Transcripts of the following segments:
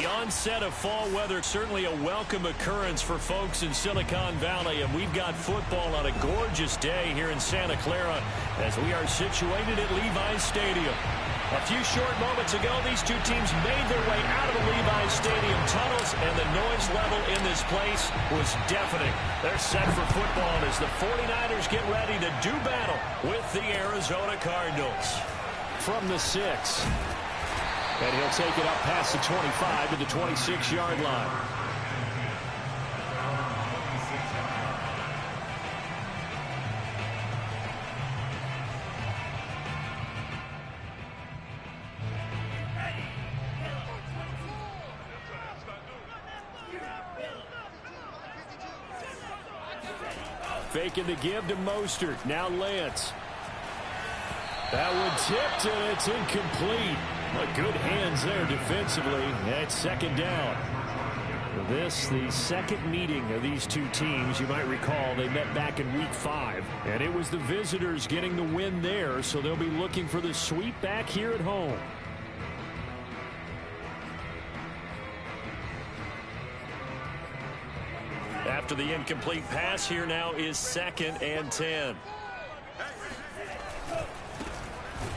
onset of fall weather, certainly a welcome occurrence for folks in Silicon Valley, and we've got football on a gorgeous day here in Santa Clara as we are situated at Levi's Stadium. A few short moments ago, these two teams made their way out of the Levi's Stadium tunnels, and the noise level in this place was deafening. They're set for football as the 49ers get ready to do battle with the Arizona Cardinals. From the 6. And he'll take it up past the 25 to the 26-yard line. Faking the give to Mostert. Now Lance. That one tipped, and it's incomplete. But good hands there defensively at second down. This, the second meeting of these two teams. You might recall they met back in week 5. And it was the visitors getting the win there, so they'll be looking for the sweep back here at home. After the incomplete pass, here now is 2nd and 10.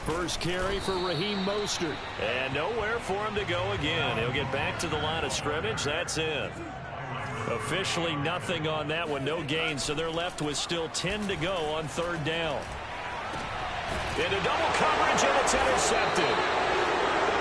First carry for Raheem Mostert. And nowhere for him to go again. He'll get back to the line of scrimmage. That's in. Officially nothing on that one. No gain. So they're left with still 10 to go on 3rd down. Into double coverage, and it's intercepted.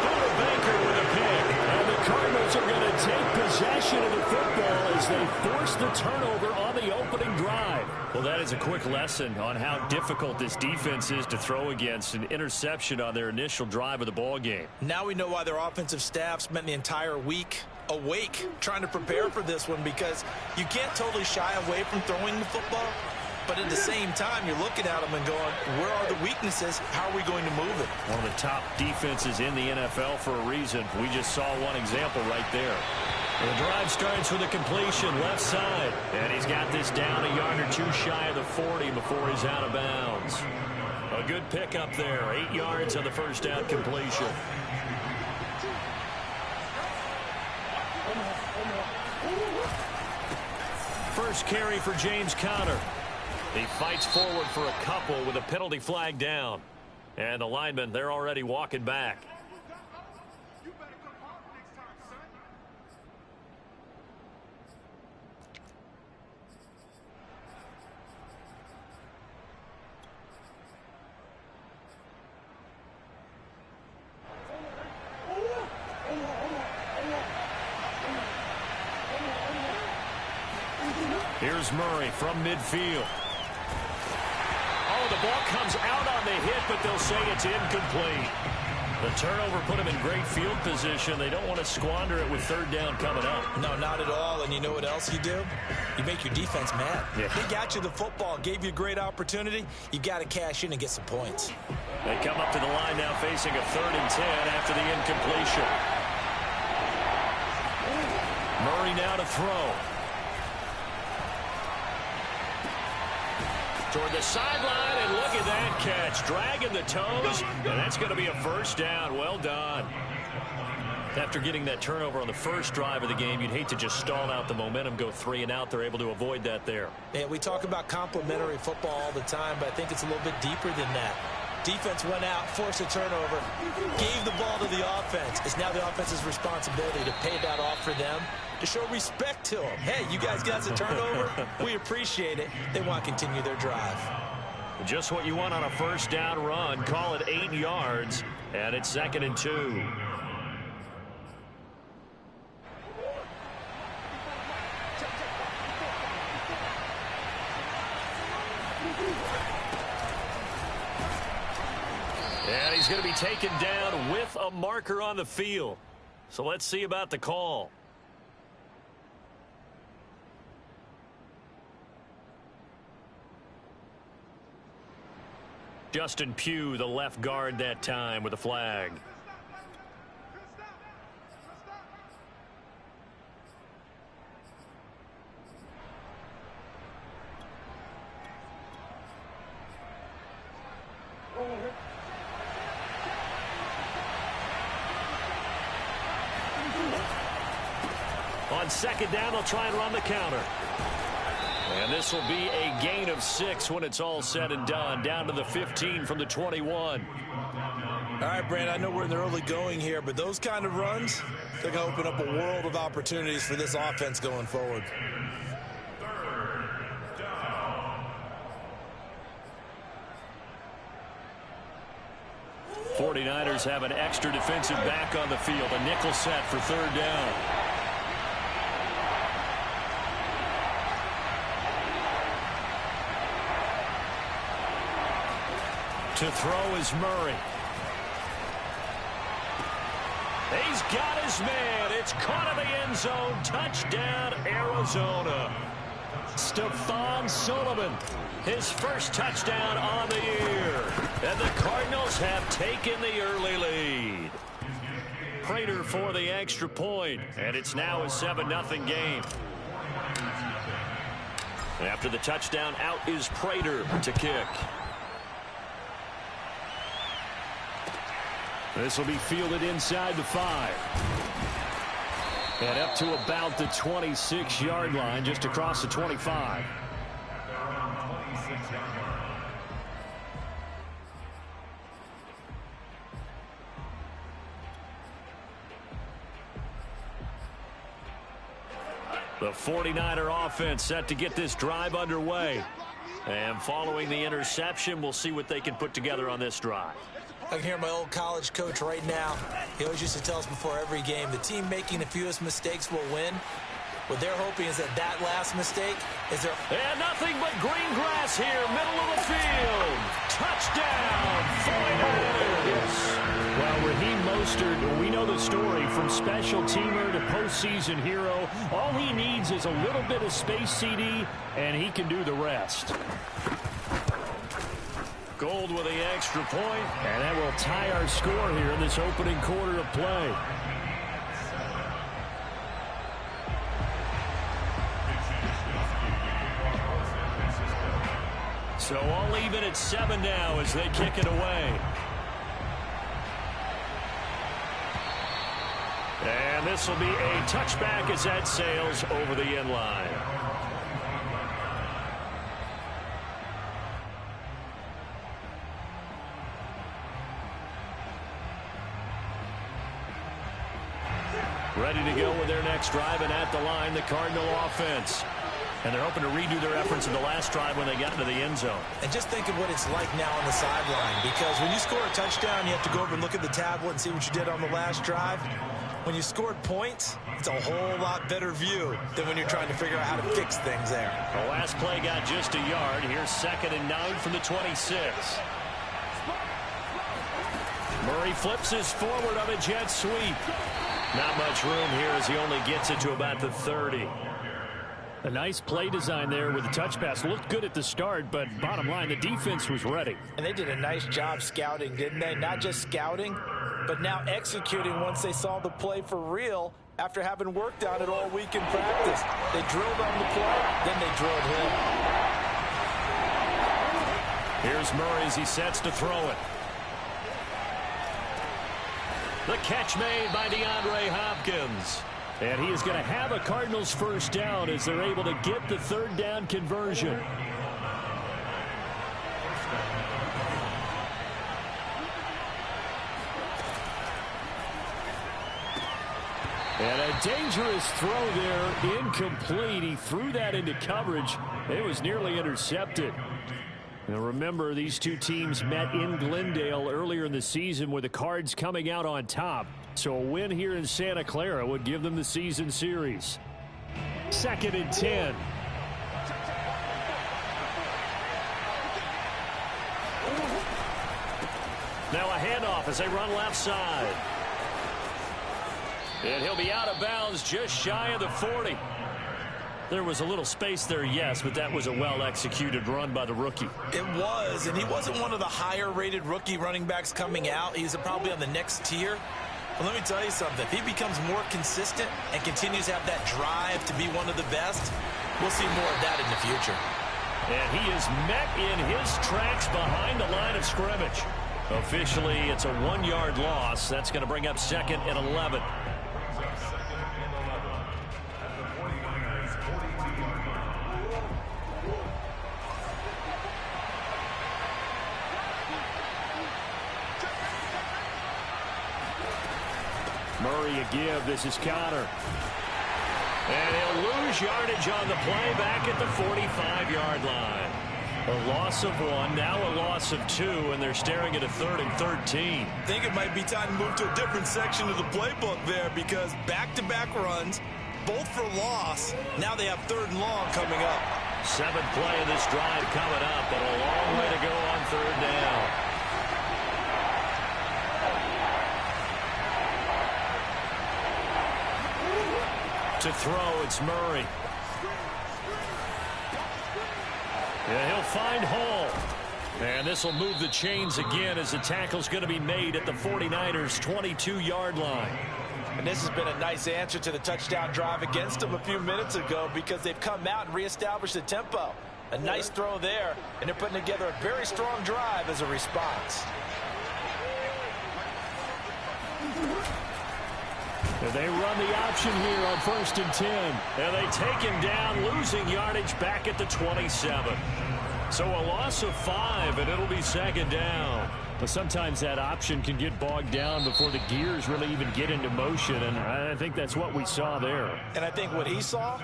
Buda Baker with a pick. And the Cardinals are going to take possession of the football as they force the turnover on the opening drive. Well, that is a quick lesson on how difficult this defense is to throw against. An interception on their initial drive of the ball game. Now we know why their offensive staff spent the entire week awake trying to prepare for this one, because you can't totally shy away from throwing the football. But at the same time, you're looking at them and going, where are the weaknesses? How are we going to move it? One of the top defenses in the NFL for a reason. We just saw one example right there. The drive starts with a completion left side. And he's got this down a yard or two shy of the 40 before he's out of bounds. A good pickup there. 8 yards on the first down completion. First carry for James Conner. He fights forward for a couple with a penalty flag down. And the linemen, they're already walking back. Here's Murray from midfield. Oh, the ball comes out on the hit, but they'll say it's incomplete. The turnover put them in great field position. They don't want to squander it with 3rd down coming up. No, not at all. And you know what else you do? You make your defense mad. Yeah. They got you the football, gave you a great opportunity. You got to cash in and get some points. They come up to the line now facing a 3rd and 10 after the incompletion. Murray now to throw. Toward the sideline, and look at that catch. Dragging the toes, and that's going to be a first down. Well done. After getting that turnover on the first drive of the game, you'd hate to just stall out the momentum, go 3 and out. They're able to avoid that there. Yeah, we talk about complementary football all the time, but I think it's a little bit deeper than that. Defense went out, forced a turnover, gave the ball to the offense. It's now the offense's responsibility to pay that off for them, to show respect to them. Hey, you guys got a turnover? We appreciate it. They want to continue their drive. Just what you want on a first down run. Call it 8 yards, and it's 2nd and 2. And he's going to be taken down with a marker on the field. So let's see about the call. Justin Pugh, the left guard that time, with a flag. on second down, they'll try and run the counter. And this will be a gain of 6 when it's all said and done. Down to the 15 from the 21. All right, Brandon, I know we're in the early going here, but those kind of runs, they're going to open up a world of opportunities for this offense going forward. 49ers have an extra defensive back on the field. A nickel set for third down. To throw is Murray. He's got his man. It's caught in the end zone. Touchdown, Arizona. Stephon Sullivan, his first touchdown on the year. And the Cardinals have taken the early lead. Prater for the extra point, and it's now a 7-0 game. After the touchdown, out is Prater to kick. This will be fielded inside the 5. And up to about the 26-yard line, just across the 25. The 49er offense set to get this drive underway. And following the interception, we'll see what they can put together on this drive. I can hear my old college coach right now. He always used to tell us before every game, the team making the fewest mistakes will win. What they're hoping is that last mistake is their... And nothing but green grass here, middle of the field. Touchdown, 49ers. Well, Raheem Mostert, we know the story, from special teamer to postseason hero. All he needs is a little bit of space, CD, and he can do the rest. Gold with the extra point, and that will tie our score here in this opening quarter of play. So all even at 7 now as they kick it away. And this will be a touchback as that sails over the end line. Ready to go with their next drive, and at the line, the Cardinal offense. And they're hoping to redo their efforts in the last drive when they got into the end zone. And just think of what it's like now on the sideline, because when you score a touchdown, you have to go over and look at the tablet and see what you did on the last drive. When you scored points, it's a whole lot better view than when you're trying to figure out how to fix things there. The last play got just a yard. Here's 2nd and 9 from the 26. Murray flips his forward on a jet sweep. Not much room here as he only gets it to about the 30. A nice play design there with the touch pass. Looked good at the start, but bottom line, the defense was ready. And they did a nice job scouting, didn't they? Not just scouting, but now executing once they saw the play for real after having worked on it all week in practice. They drilled on the play, then they drilled him. Here's Murray as he sets to throw it. The catch made by DeAndre Hopkins. And he is going to have a Cardinals first down as they're able to get the third down conversion. And a dangerous throw there, incomplete. He threw that into coverage. It was nearly intercepted. Now remember, these two teams met in Glendale earlier in the season with the Cards coming out on top. So a win here in Santa Clara would give them the season series. 2nd and 10. Now a handoff as they run left side. And he'll be out of bounds just shy of the 40. There was a little space there, yes, but that was a well-executed run by the rookie. It was, and he wasn't one of the higher-rated rookie running backs coming out. He's probably on the next tier. But let me tell you something. If he becomes more consistent and continues to have that drive to be one of the best, we'll see more of that in the future. And he is met in his tracks behind the line of scrimmage. Officially, it's a 1-yard loss. That's going to bring up 2nd and 11. Murray a give. This is Connor. And he'll lose yardage on the play back at the 45-yard line. A loss of 1, now a loss of 2, and they're staring at a 3rd and 13. I think it might be time to move to a different section of the playbook there, because back-to-back runs, both for loss. Now they have 3rd and long coming up. 7th play of this drive coming up, but a long way to go on 3rd down. To throw, it's Murray. Yeah, he'll find Hall. And this will move the chains again as the tackle's going to be made at the 49ers' 22-yard line. And this has been a nice answer to the touchdown drive against them a few minutes ago, because they've come out and reestablished the tempo. A nice throw there, and they're putting together a very strong drive as a response. And they run the option here on 1st and 10. And they take him down, losing yardage back at the 27. So a loss of 5, and it'll be 2nd down. But sometimes that option can get bogged down before the gears really even get into motion, and I think that's what we saw there. And I think what he saw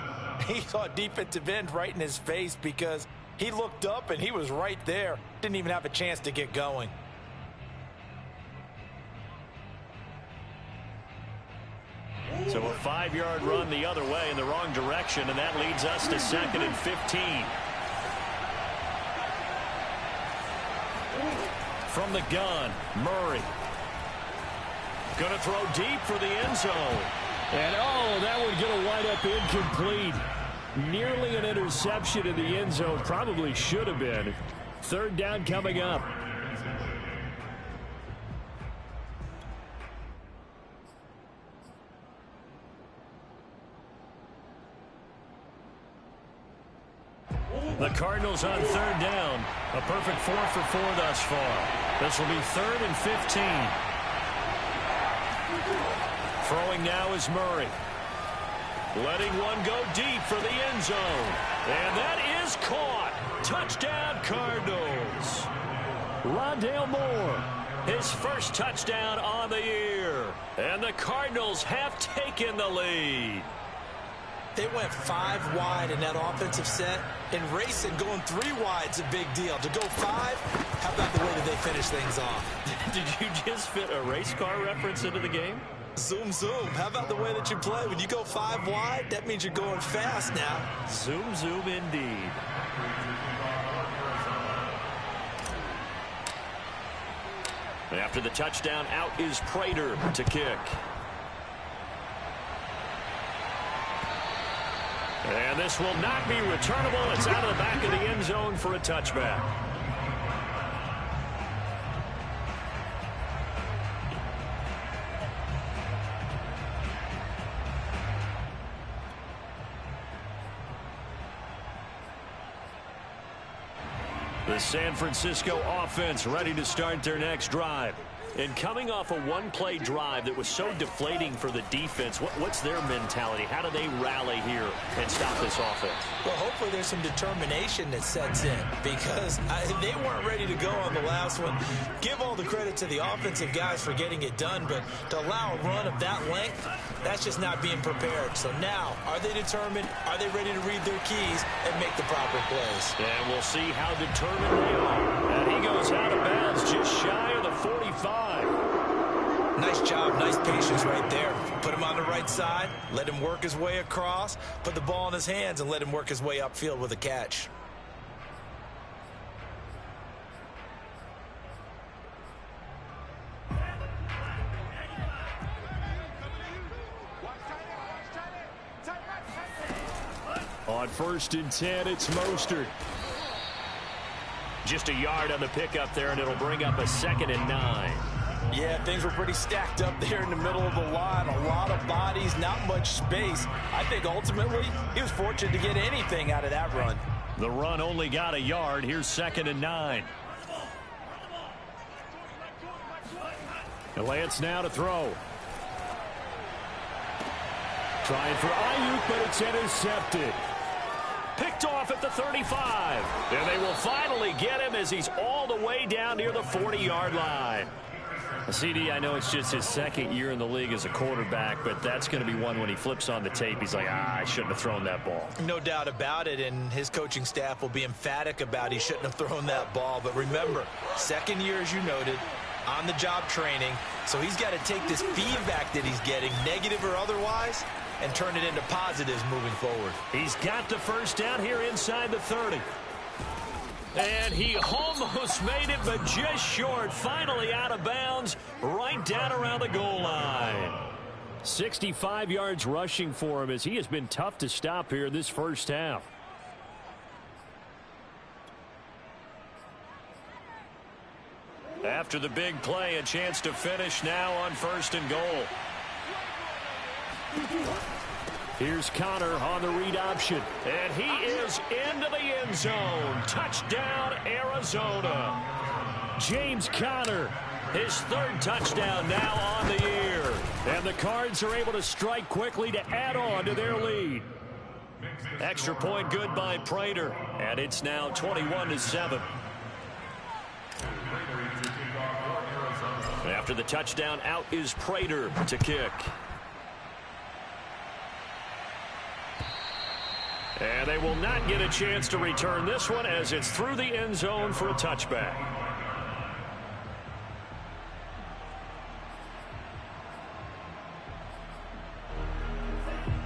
defensive end right in his face, because he looked up and he was right there. Didn't even have a chance to get going. So a 5-yard run the other way in the wrong direction, and that leads us to 2nd and 15. From the gun, Murray. Going to throw deep for the end zone. And, oh, that one going to wind up incomplete. Nearly an interception in the end zone. Probably should have been. 3rd down coming up. The Cardinals on 3rd down. A perfect 4 for 4 thus far. This will be 3rd and 15. Throwing now is Murray. Letting one go deep for the end zone. And that is caught. Touchdown, Cardinals. Rondale Moore, his first touchdown on the year. And the Cardinals have taken the lead. They went 5 wide in that offensive set. In racing, going 3 wide's a big deal. To go 5, how about the way that they finish things off? Did you just fit a race car reference into the game? Zoom, zoom. How about the way that you play? When you go 5 wide, that means you're going fast now. Zoom, zoom indeed. After the touchdown, out is Prater to kick. And this will not be returnable. It's out of the back of the end zone for a touchback. The San Francisco offense ready to start their next drive. And coming off a one-play drive that was so deflating for the defense, what's their mentality? How do they rally here and stop this offense? Well, hopefully there's some determination that sets in, because they weren't ready to go on the last one. Give all the credit to the offensive guys for getting it done, but to allow a run of that length, that's just not being prepared. So now, are they determined? Are they ready to read their keys and make the proper plays? And we'll see how determined they are. And he goes out of bounds just shy of the 45. Nice job, nice patience right there. Put him on the right side, let him work his way across, put the ball in his hands, and let him work his way upfield with a catch. On 1st and 10, it's Mostert. Just a yard on the pickup there, and it'll bring up a 2nd and 9. Yeah, things were pretty stacked up there in the middle of the line. A lot of bodies, not much space. I think ultimately he was fortunate to get anything out of that run. The run only got a yard. Here's 2nd and 9. Lance now to throw. Trying for Ayuk, but it's intercepted. Picked off at the 35. And they will finally get him as he's all the way down near the 40-yard line. CD, I know it's just his second year in the league as a quarterback, but that's going to be one when he flips on the tape. He's like, I shouldn't have thrown that ball. No doubt about it, and his coaching staff will be emphatic about he shouldn't have thrown that ball. But remember, second year, as you noted, on-the-job training, so he's got to take this feedback that he's getting, negative or otherwise, and turn it into positives moving forward. He's got the first down here inside the 30. And he almost made it, but just short. Finally out of bounds, right down around the goal line. 65 yards rushing for him as he has been tough to stop here this first half. After the big play, a chance to finish now on 1st and goal. Here's Connor on the read option. And he is into the end zone. Touchdown, Arizona. James Conner, his 3rd touchdown now on the year. And the Cards are able to strike quickly to add on to their lead. Extra point good by Prater. And it's now 21-7. After the touchdown, out is Prater to kick. And they will not get a chance to return this one as it's through the end zone for a touchback.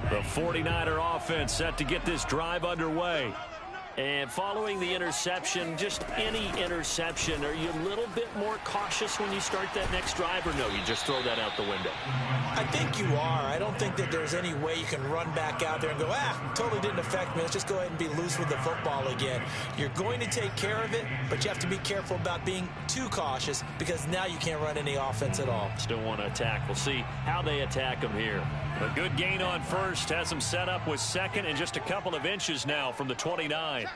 The 49er offense set to get this drive underway. And following the interception, just any interception, are you a little bit more cautious when you start that next drive, or no, you just throw that out the window? I think you are. I don't think that there's any way you can run back out there and go, totally didn't affect me. Let's just go ahead and be loose with the football again. You're going to take care of it, but you have to be careful about being too cautious because now you can't run any offense at all. Still want to attack. We'll see how they attack him here. A good gain on 1st has him set up with 2nd and just a couple of inches now from the 29.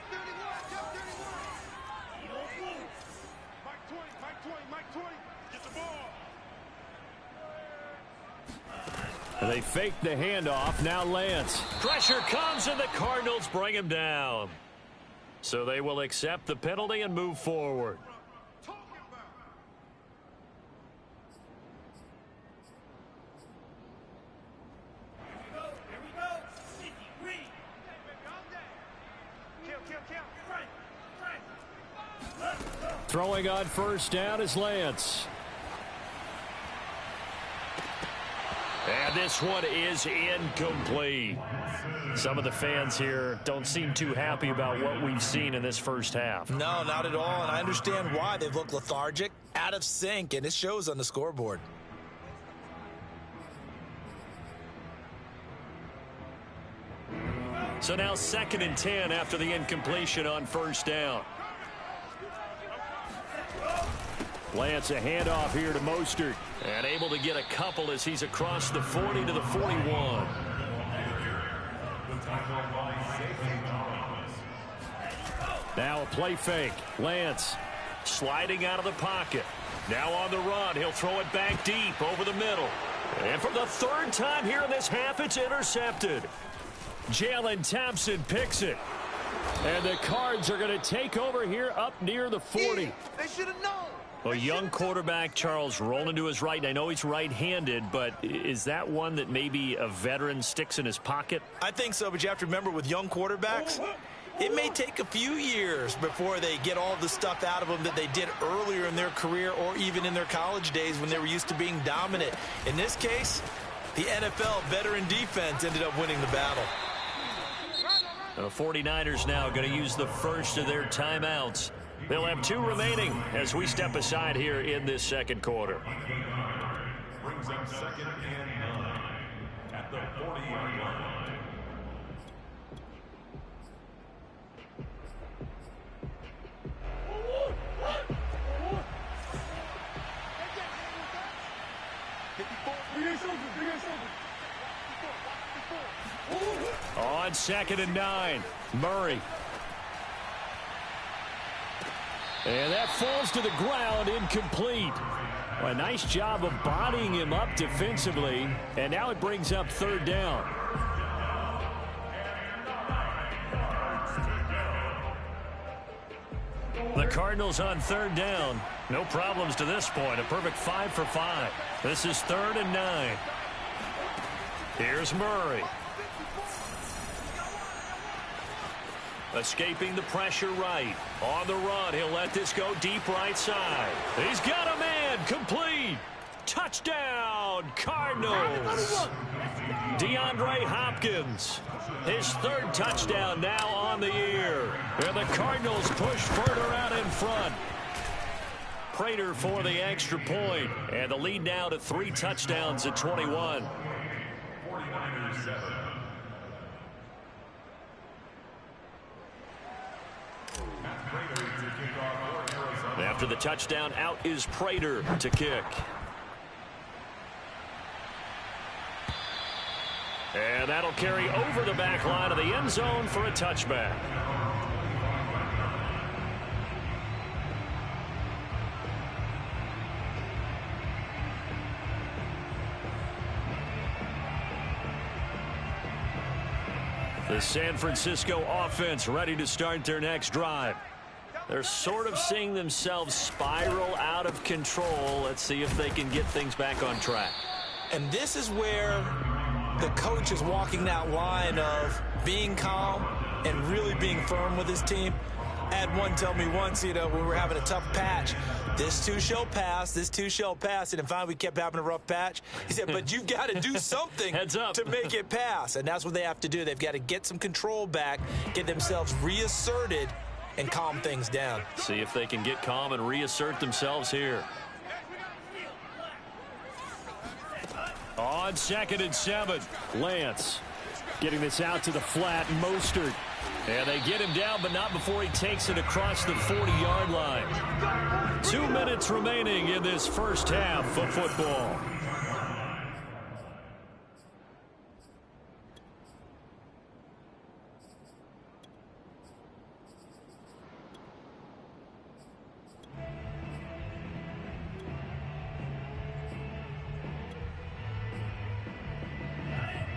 They fake the handoff. Now Lance. Pressure comes and the Cardinals bring him down. So they will accept the penalty and move forward. Throwing on 1st down is Lance. And this one is incomplete. Some of the fans here don't seem too happy about what we've seen in this first half. No, not at all, and I understand why. They've looked lethargic, out of sync, and it shows on the scoreboard. So now 2nd and 10 after the incompletion on 1st down. Lance, a handoff here to Mostert. And able to get a couple as he's across the 40 to the 41. Now a play fake. Lance sliding out of the pocket. Now on the run. He'll throw it back deep over the middle. And for the 3rd time here in this half, it's intercepted. Jalen Thompson picks it. And the Cards are going to take over here up near the 40. They should have known. A young quarterback, Charles, rolling to his right. I know he's right-handed, but is that one that maybe a veteran sticks in his pocket? I think so, but you have to remember with young quarterbacks, it may take a few years before they get all the stuff out of them that they did earlier in their career or even in their college days when they were used to being dominant. In this case, the NFL veteran defense ended up winning the battle. The 49ers now going to use the first of their timeouts. They'll have 2 remaining as we step aside here in this 2nd quarter. Brings up 2nd and 9 at the 40-yard line. On 2nd and 9, Murray. And that falls to the ground, incomplete. A nice job of bodying him up defensively. And now it brings up 3rd down. The Cardinals on third down. No problems to this point. A perfect 5 for 5. This is 3rd and 9. Here's Murray. Escaping the pressure right. On the run, he'll let this go deep right side. He's got a man. Complete. Touchdown, Cardinals. DeAndre Hopkins. His 3rd touchdown now on the year. And the Cardinals push further out in front. Prater for the extra point. And the lead now to 3 touchdowns at 21. After the touchdown, out is Prater to kick. And that'll carry over the back line of the end zone for a touchback. The San Francisco offense ready to start their next drive. They're sort of seeing themselves spiral out of control. Let's see if they can get things back on track. And this is where the coach is walking that line of being calm and really being firm with his team. I had one tell me once, when we were having a tough patch, this too shall pass, this too shall pass. And finally we kept having a rough patch. He said, but you've got to do something Heads up. to make it pass. And that's what they have to do. They've got to get some control back, get themselves reasserted, and calm things down. See if they can get calm and reassert themselves here. On 2nd and 7, Lance getting this out to the flat. Mostert. And they get him down, but not before he takes it across the 40-yard line. 2 minutes remaining in this first half of football.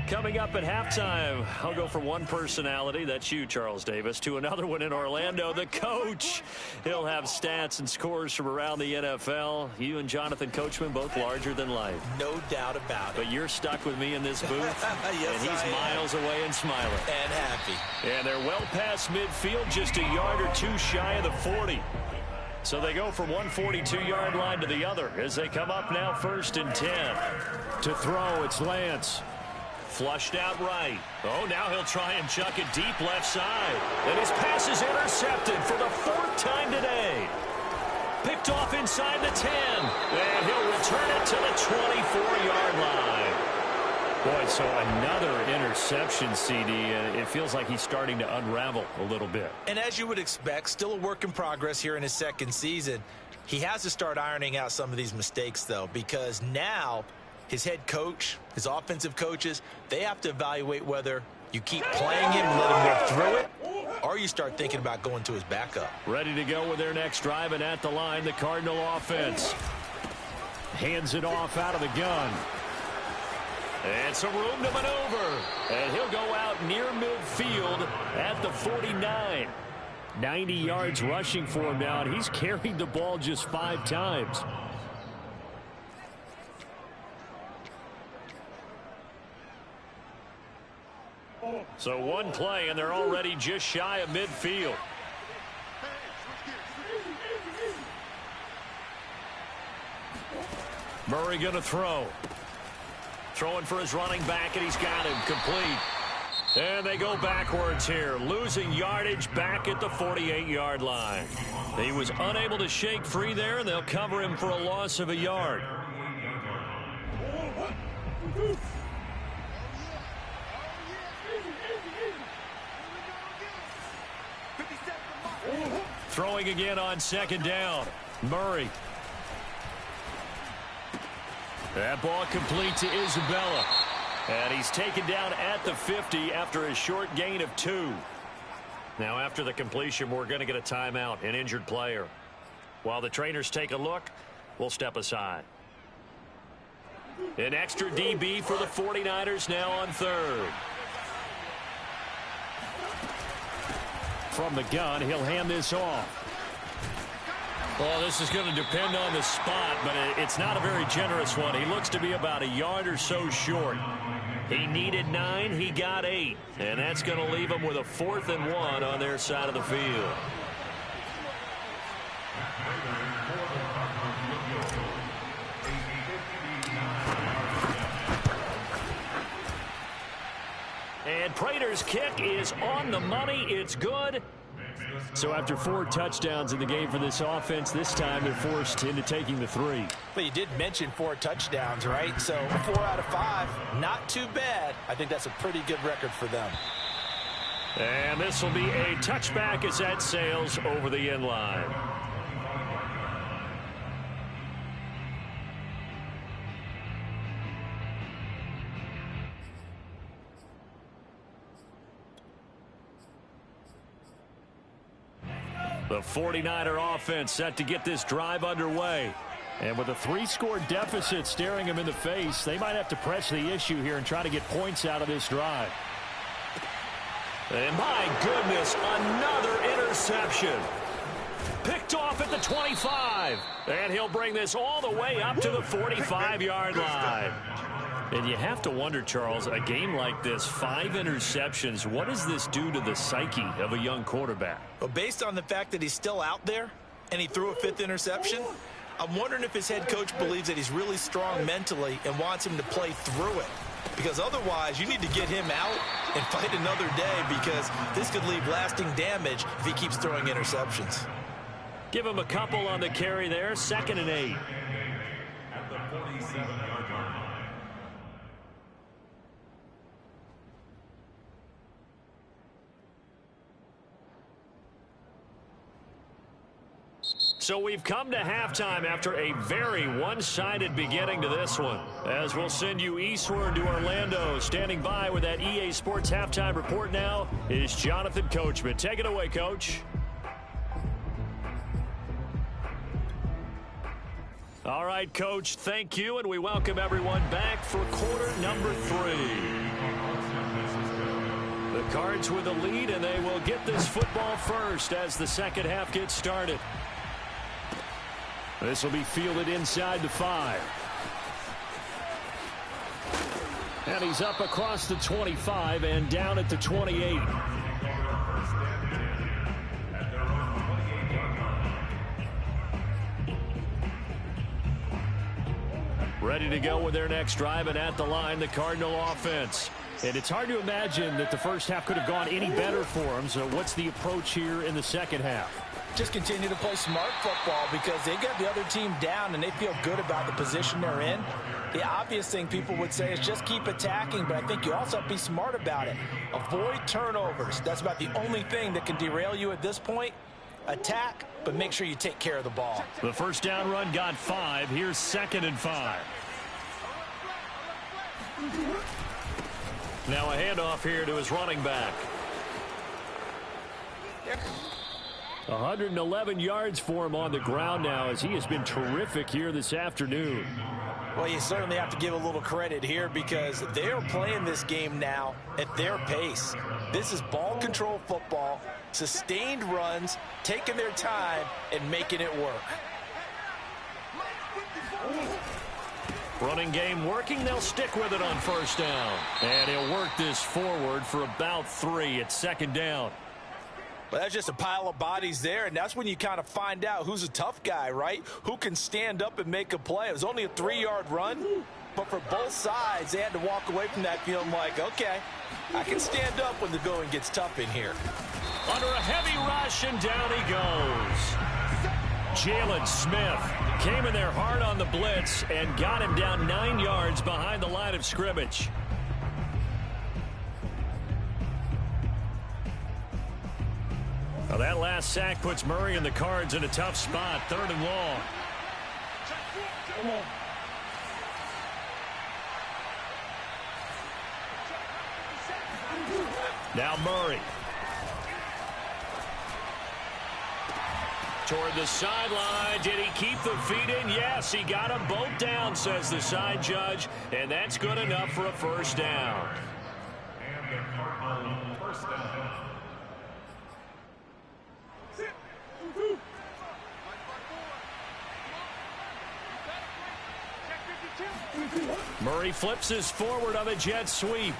Coming up at halftime, I'll go from one personality, that's you, Charles Davis, to another one in Orlando, the coach. He'll have stats and scores from around the NFL. You and Jonathan Coachman, both larger than life. No doubt about it. But you're stuck with me in this booth, yes, and he's miles away and smiling. And happy. And they're well past midfield, just a yard or two shy of the 40. So they go from one 42-yard line to the other as they come up now 1st and 10. To throw, it's Lance. Flushed out right. Oh, now he'll try and chuck it deep left side. And his pass is intercepted for the 4th time today. Picked off inside the 10. And he'll return it to the 24-yard line. Boy, so another interception, CD. It feels like he's starting to unravel a little bit. And as you would expect, still a work in progress here in his 2nd season. He has to start ironing out some of these mistakes, though, because now his head coach, his offensive coaches, they have to evaluate whether you keep playing him and let him work through it, or you start thinking about going to his backup. Ready to go with their next drive, and at the line, the Cardinal offense. Hands it off out of the gun. And some room to maneuver. And he'll go out near midfield at the 49. 90 yards rushing for him now, and he's carried the ball just 5 times. So one play, and they're already just shy of midfield. Murray going to throw. Throwing for his running back, and he's got him complete. And they go backwards here, losing yardage back at the 48-yard line. He was unable to shake free there, and they'll cover him for a loss of a yard. Throwing again on 2nd down. Murray. That ball complete to Isabella. And he's taken down at the 50 after a short gain of 2. Now after the completion, we're going to get a timeout, an injured player. While the trainers take a look, we'll step aside. An extra DB for the 49ers now on 3rd. From the gun, he'll hand this off. Well, this is going to depend on the spot, but it's not a very generous one. He looks to be about a yard or so short. He needed 9, he got 8, and that's going to leave him with a 4th and 1 on their side of the field. And Prater's kick is on the money. It's good. So after 4 touchdowns in the game for this offense, this time they're forced into taking the 3. But you did mention 4 touchdowns, right? So 4 out of 5, not too bad. I think that's a pretty good record for them. And this will be a touchback as that sails over the end line. The 49er offense set to get this drive underway. And with a 3-score deficit staring them in the face, they might have to press the issue here and try to get points out of this drive. And my goodness, another interception. Picked off at the 25. And he'll bring this all the way up to the 45-yard line. And you have to wonder, Charles, a game like this, 5 interceptions, what does this do to the psyche of a young quarterback? Well, based on the fact that he's still out there and he threw a 5th interception, I'm wondering if his head coach believes that he's really strong mentally and wants him to play through it. Because otherwise, you need to get him out and fight another day, because this could leave lasting damage if he keeps throwing interceptions. Give him a couple on the carry there, 2nd and 8. At the 47-yard line. So we've come to halftime after a very one-sided beginning to this one. As we'll send you eastward to Orlando. Standing by with that EA Sports halftime report now is Jonathan Coachman. Take it away, Coach. All right, Coach, thank you, and we welcome everyone back for quarter number 3. The Cards with the lead, and they will get this football first as the second half gets started. This will be fielded inside the 5. And he's up across the 25 and down at the 28. Ready to go with their next drive, and at the line, the Cardinal offense. And it's hard to imagine that the first half could have gone any better for them. So what's the approach here in the second half? Just continue to play smart football, because they got the other team down and they feel good about the position they're in. The obvious thing people would say is just keep attacking, but I think you also have to be smart about it. Avoid turnovers. That's about the only thing that can derail you at this point. Attack, but make sure you take care of the ball. The first down run got 5. Here's 2nd and 5. Now a handoff here to his running back. 111 yards for him on the ground now, as he has been terrific here this afternoon. Well, you certainly have to give a little credit here, because they're playing this game now at their pace. This is ball control football, sustained runs, taking their time, and making it work. Running game working. They'll stick with it on first down. And he'll work this forward for about 3 at 2nd down. But that's just a pile of bodies there, and that's when you kind of find out who's a tough guy, right? Who can stand up and make a play. It was only a 3-yard run, but for both sides, they had to walk away from that feeling like, okay, I can stand up when the going gets tough in here. Under a heavy rush, and down he goes. Jalen Smith came in there hard on the blitz and got him down 9 yards behind the line of scrimmage. Now that last sack puts Murray and the Cards in a tough spot, 3rd and long. Now Murray. Toward the sideline. Did he keep the feet in? Yes, he got them both down, says the side judge, and that's good enough for a first down. And the Cardinal first down. Murray flips his forward on a jet sweep.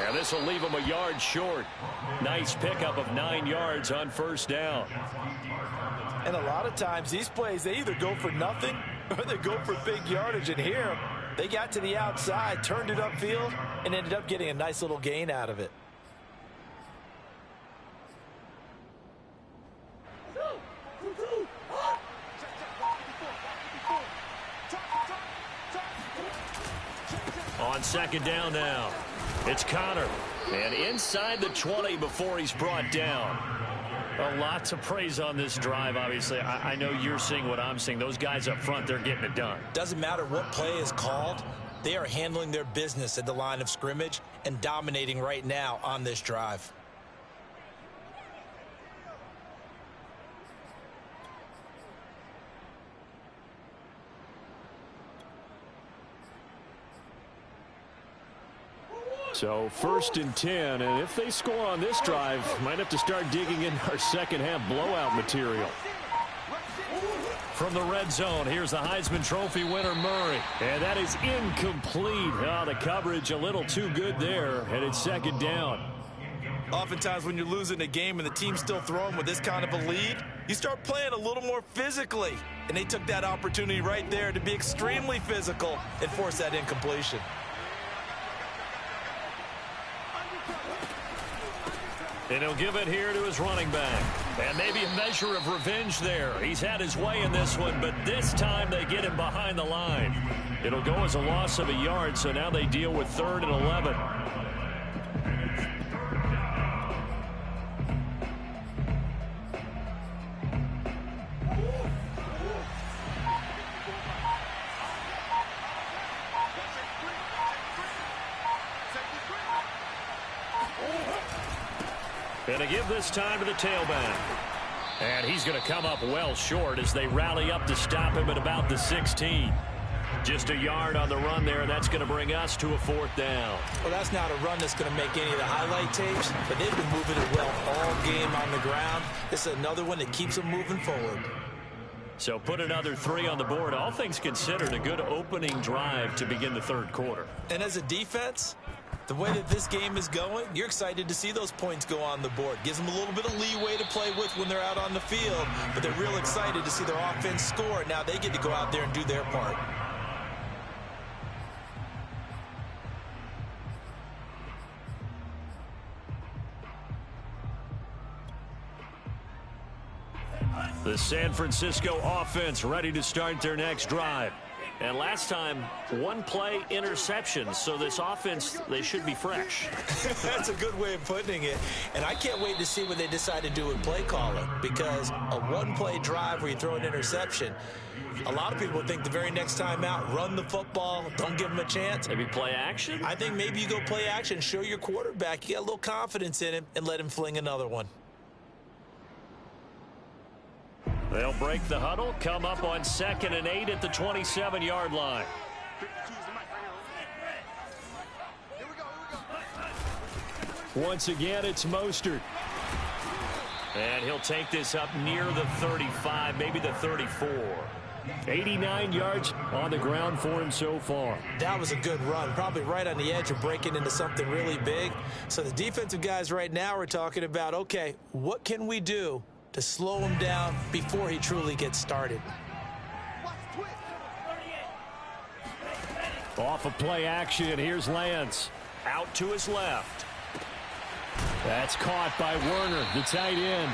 And this will leave him a yard short. Nice pickup of 9 yards on first down. And a lot of times these plays, they either go for nothing or they go for big yardage. And here, they got to the outside, turned it upfield, and ended up getting a nice little gain out of it. On second down now, it's Connor. And inside the 20 before he's brought down. A lot to praise on this drive, obviously. I know you're seeing what I'm seeing. Those guys up front, they're getting it done. Doesn't matter what play is called. They are handling their business at the line of scrimmage and dominating right now on this drive. So 1st and 10, and if they score on this drive, might have to start digging in our second half blowout material. From the red zone, here's the Heisman Trophy winner, Murray. And that is incomplete. Oh, the coverage a little too good there, and it's second down. Oftentimes when you're losing a game and the team's still throwing with this kind of a lead, you start playing a little more physically. And they took that opportunity right there to be extremely physical and force that incompletion. And he'll give it here to his running back. And maybe a measure of revenge there. He's had his way in this one, but this time they get him behind the line. It'll go as a loss of a yard, so now they deal with 3rd and 11. And to give this time to the tailback. And he's going to come up well short as they rally up to stop him at about the 16. Just a yard on the run there. That's going to bring us to a 4th down. Well, that's not a run that's going to make any of the highlight tapes, but they've been moving it well all game on the ground. This is another one that keeps them moving forward. So put another 3 on the board. All things considered, a good opening drive to begin the 3rd quarter. And as a defense, the way that this game is going, you're excited to see those points go on the board. Gives them a little bit of leeway to play with when they're out on the field, but they're real excited to see their offense score. Now they get to go out there and do their part. The San Francisco offense ready to start their next drive. And last time, 1 play interception. So this offense, they should be fresh. That's a good way of putting it. And I can't wait to see what they decide to do with play calling. Because a 1-play drive where you throw an interception, a lot of people think the very next time out, run the football, don't give them a chance. Maybe play action? I think maybe you go play action, show your quarterback you got a little confidence in him, and let him fling another one. They'll break the huddle, come up on 2nd and 8 at the 27-yard line. Once again, it's Mostert. And he'll take this up near the 35, maybe the 34. 89 yards on the ground for him so far. That was a good run, probably right on the edge of breaking into something really big. So the defensive guys right now are talking about, okay, what can we do to slow him down before he truly gets started? Off of play action, here's Lance. Out to his left. That's caught by Werner, the tight end.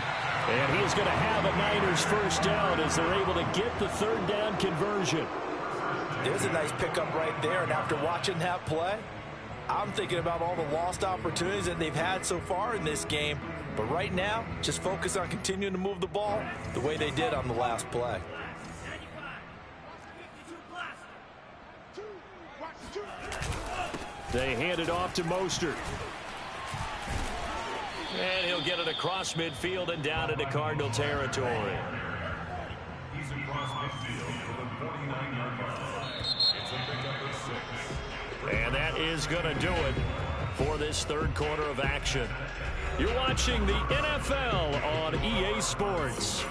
And he is going to have a Niners first down as they're able to get the 3rd down conversion. There's a nice pickup right there, and after watching that play, I'm thinking about all the lost opportunities that they've had so far in this game. But right now, just focus on continuing to move the ball the way they did on the last play. They hand it off to Mostert. And he'll get it across midfield and down into Cardinal territory. He's across midfield for the 49-yard line. It's a pickup of 6. And that is going to do it for this 3rd quarter of action. You're watching the NFL on EA Sports.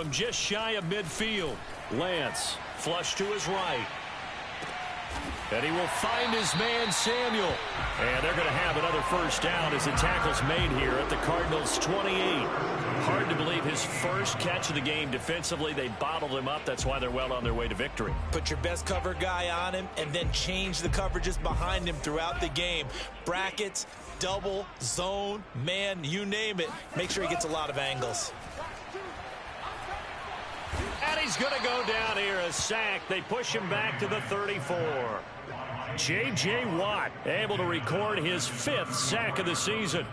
from just shy of midfield. Lance flush to his right. And he will find his man, Samuel. And they're going to have another first down as the tackle's made here at the Cardinals' 28. Hard to believe his first catch of the game defensively. They bottled him up. That's why they're well on their way to victory. Put your best cover guy on him and then change the coverages behind him throughout the game. Brackets, double, zone, man, you name it. Make sure he gets a lot of angles. And he's going to go down here, a sack. They push him back to the 34. J.J. Watt able to record his 5th sack of the season.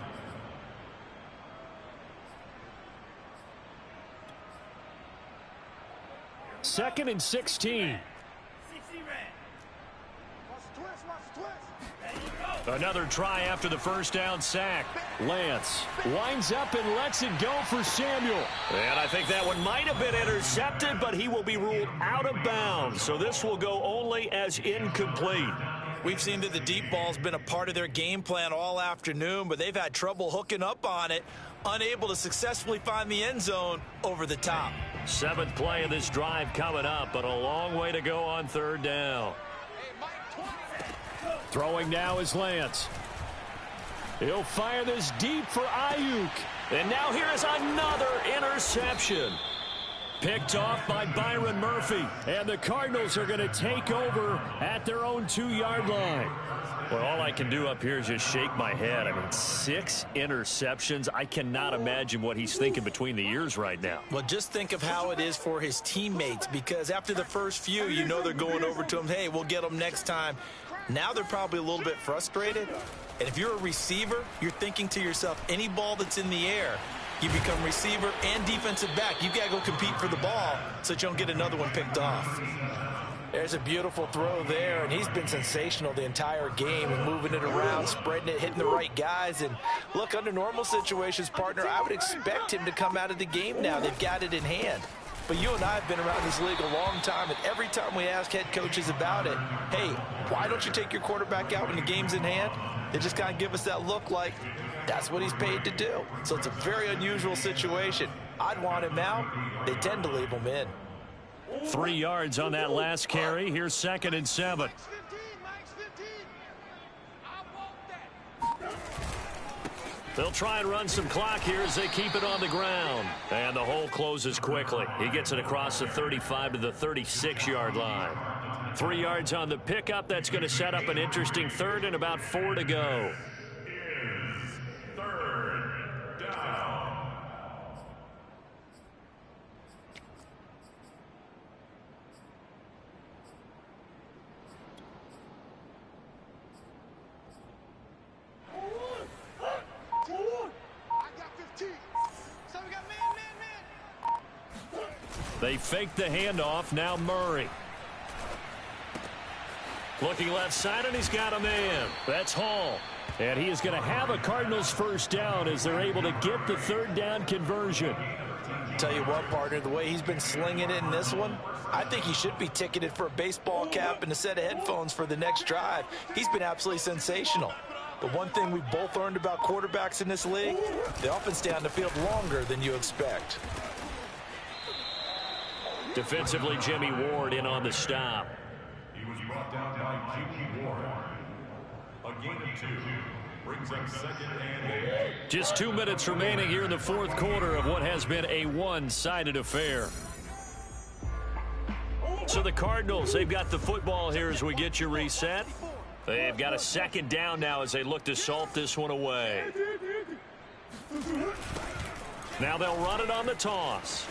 Second and 16. Another try after the first down sack. Lance winds up and lets it go for Samuel. And I think that one might have been intercepted, but he will be ruled out of bounds. So this will go only as incomplete. We've seen that the deep ball's been a part of their game plan all afternoon, but they've had trouble hooking up on it, unable to successfully find the end zone over the top. 7th play of this drive coming up, but a long way to go on 3rd down. Throwing now is Lance. He'll fire this deep for Ayuk. And now here is another interception. Picked off by Byron Murphy. And the Cardinals are going to take over at their own 2-yard line. Well, all I can do up here is just shake my head. I mean, 6 interceptions. I cannot imagine what he's thinking between the ears right now. Well, just think of how it is for his teammates, because after the first few, you know they're going over to him, hey, we'll get them next time. Now they're probably a little bit frustrated. And if you're a receiver, you're thinking to yourself, any ball that's in the air, you become receiver and defensive back. You got to go compete for the ball so that you don't get another one picked off. There's a beautiful throw there, and he's been sensational the entire game and moving it around, spreading it, hitting the right guys. And look, under normal situations, partner, I would expect him to come out of the game now. They've got it in hand. But you and I have been around this league a long time, and every time we ask head coaches about it, hey, why don't you take your quarterback out when the game's in hand? They just kind of give us that look like that's what he's paid to do. So it's a very unusual situation. I'd want him out. They tend to leave him in. 3 yards on that last carry. Here's 2nd and 7. They'll try and run some clock here as they keep it on the ground. And the hole closes quickly. He gets it across the 35 to the 36-yard line. 3 yards on the pickup. That's going to set up an interesting 3rd and about 4 to go. They fake the handoff. Now Murray. Looking left side, and he's got a man. That's Hall. And he is going to have a Cardinals first down as they're able to get the 3rd down conversion. Tell you what, partner, the way he's been slinging it in this one, I think he should be ticketed for a baseball cap and a set of headphones for the next drive. He's been absolutely sensational. But one thing we both learned about quarterbacks in this league, they often stay on the field longer than you expect. Defensively, Jimmy Ward in on the stop. He was brought down by Jimmy Ward. A gain of 2 brings up 2nd and 8. Just 2 minutes remaining here in the 4th quarter of what has been a one-sided affair. So the Cardinals, they've got the football here as we get you reset. They've got a 2nd down now as they look to salt this one away. Now they'll run it on the toss.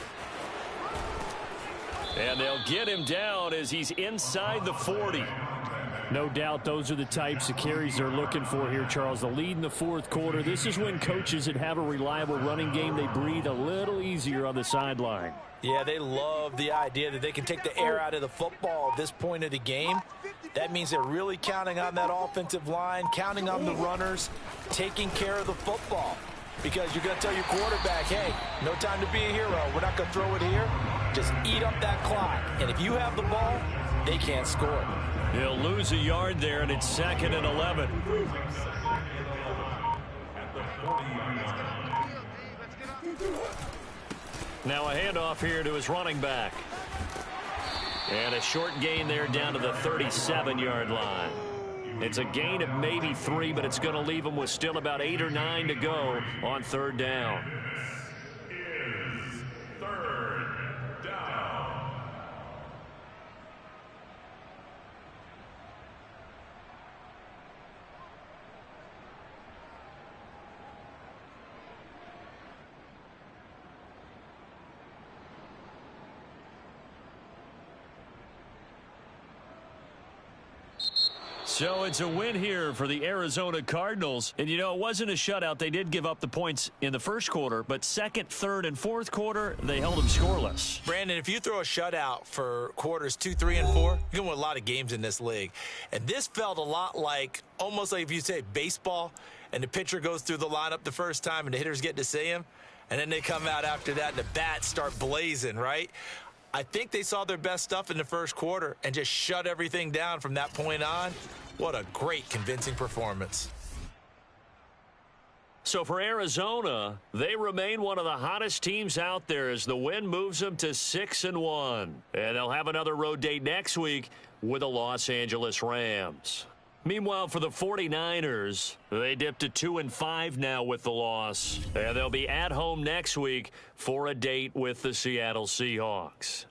And they'll get him down as he's inside the 40. No doubt those are the types of carries they're looking for here, Charles. The lead in the 4th quarter. This is when coaches that have a reliable running game, they breathe a little easier on the sideline. Yeah, they love the idea that they can take the air out of the football at this point of the game. That means they're really counting on that offensive line, counting on the runners, taking care of the football. Because you're going to tell your quarterback, hey, no time to be a hero. We're not going to throw it here. Just eat up that clock. And if you have the ball, they can't score. He'll lose a yard there, and it's 2nd and 11. Now a handoff here to his running back. And a short gain there down to the 37-yard line. It's a gain of maybe 3, but it's going to leave him with still about 8 or 9 to go on third down. So it's a win here for the Arizona Cardinals. And, you know, it wasn't a shutout. They did give up the points in the first quarter, but second, third, and fourth quarter, they held them scoreless. Brandon, if you throw a shutout for quarters 2, 3, and 4, you're going to win a lot of games in this league. And this felt a lot like, almost like if you say baseball, and the pitcher goes through the lineup the first time and the hitters get to see him, and then they come out after that and the bats start blazing, right? I think they saw their best stuff in the first quarter and just shut everything down from that point on. What a great, convincing performance. So for Arizona, they remain one of the hottest teams out there as the win moves them to 6-1. And they'll have another road date next week with the Los Angeles Rams. Meanwhile, for the 49ers, they dipped to 2-5 now with the loss. And they'll be at home next week for a date with the Seattle Seahawks.